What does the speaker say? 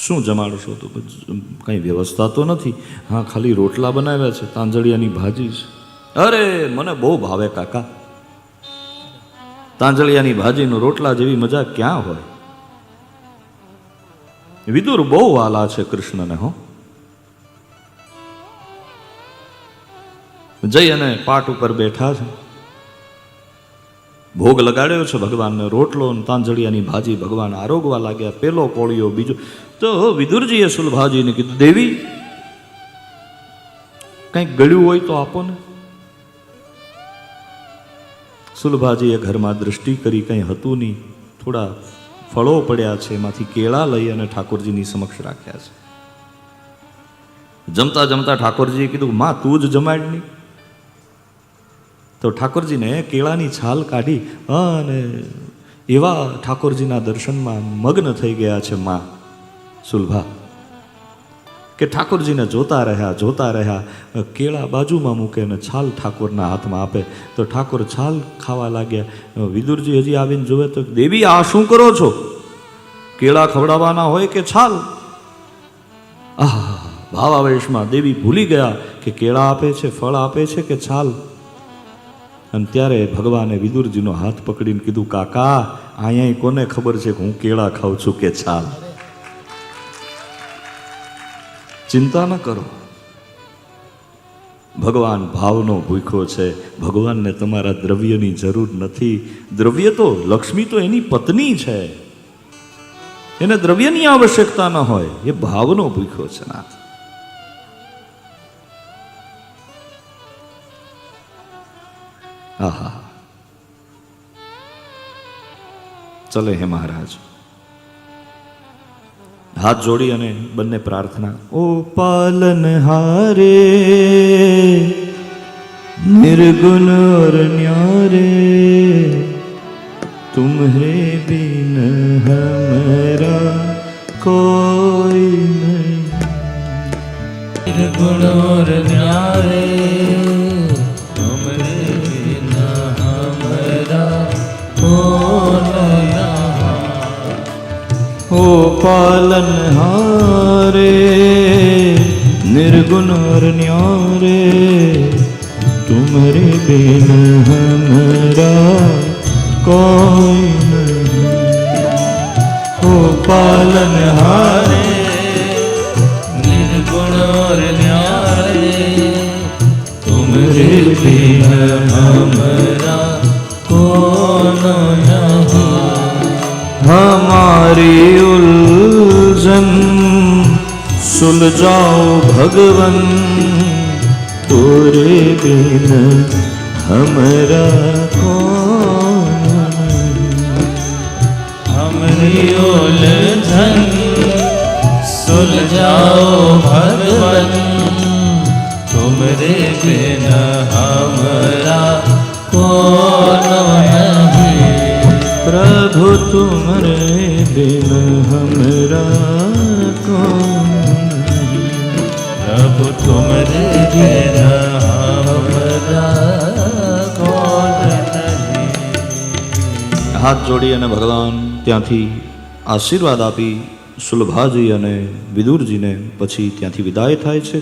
શું જમાડશો? તો કંઈ વ્યવસ્થા તો નથી. હા, ખાલી રોટલા બનાવ્યા છે, તાંજળિયાની ભાજી છે. અરે મને બહુ ભાવે કાકા, તાંજળિયાની ભાજીનું રોટલા જેવી મજા ક્યાં હોય. વિદુર બહુ વાલા છે કૃષ્ણને. હો, જઈ અને પાટ ઉપર બેઠા છે, ભોગ લગાડ્યો છે ભગવાનને, રોટલો અને તાંજળિયાની ભાજી ભગવાન આરોગવા લાગ્યા. પેલો પોળિયો, બીજો. તો વિદુરજીએ સુલભાજીને કીધું, દેવી કંઈક ગળ્યું હોય તો આપો ને. સુલભાજીએ ઘરમાં દૃષ્ટિ કરી, કંઈ હતું નહીં. થોડા ફળો પડ્યા છે, એમાંથી કેળા લઈ અને ઠાકોરજીની સમક્ષ રાખ્યા છે. જમતા જમતા ઠાકોરજીએ કીધું, માં તું જ જમાડ નહીં. તો ઠાકોરજીને કેળાની છાલ કાઢી અને એવા ઠાકોરજીના દર્શનમાં મગ્ન થઈ ગયા છે માં સુલભા, કે ઠાકોરજીને જોતા રહ્યા. કેળા બાજુમાં મૂકે અને છાલ ઠાકોરના હાથમાં આપે તો ઠાકોર છાલ ખાવા લાગ્યા. વિદુરજી હજી આવીને જોવે તો, દેવી આ શું કરો છો? કેળા ખવડાવવાના હોય કે છાલ? ભાવાવેશમાં દેવી ભૂલી ગયા કે કેળા આપે છે, ફળ આપે છે કે છાલ. અને ત્યારે ભગવાને વિદુરજીનો હાથ પકડીને કીધું, કાકા અહીંયા કોને ખબર છે કે હું કેળા ખાઉં છું કે છાલ? ચિંતા ન કરો, ભગવાન ભાવનો ભૂખ્યો છે. ભગવાનને તમારા દ્રવ્યની જરૂર નથી. દ્રવ્ય તો, લક્ષ્મી તો એની પત્ની છે, એને દ્રવ્યની આવશ્યકતા ન હોય. એ ભાવનો ભૂખ્યો છે નાથ. આહા, ચલે હે મહારાજ. હાથ જોડી અને બંને પ્રાર્થના. ઓ પાલન હારે નિર્ગુણ और न्यारे, तुम्हरे बिन हमरा कोई नहीं. निर्गुण और न्यारे, तुम्हरे बिन हमरा कोई नहीं. ओ पालनहारे निर्गुण और न्यारे, तुम्हारे बिन हमरा कोई नहीं. ओ पालनहारे निर्गुण और न्यारे, तुम्हरे बिन हमरा कोई नहीं. हमारी उलझन सुलझाओ भगवन, तोरे बिन हमरा कौन नहीं. हमारी उलझन सुलझाओ भगवन, तुम्हारे बिन हमरा कौन नहीं. प्रभु तुम्हारे बिन हमरा कौन नहीं. प्रभु तुम्हारे बिन हमरा कौन नहीं. હાથ જોડી અને ભગવાન ત્યાંથી આશીર્વાદ આપી સુલભાજી અને વિદુરજીને પછી ત્યાંથી વિદાય થાય છે.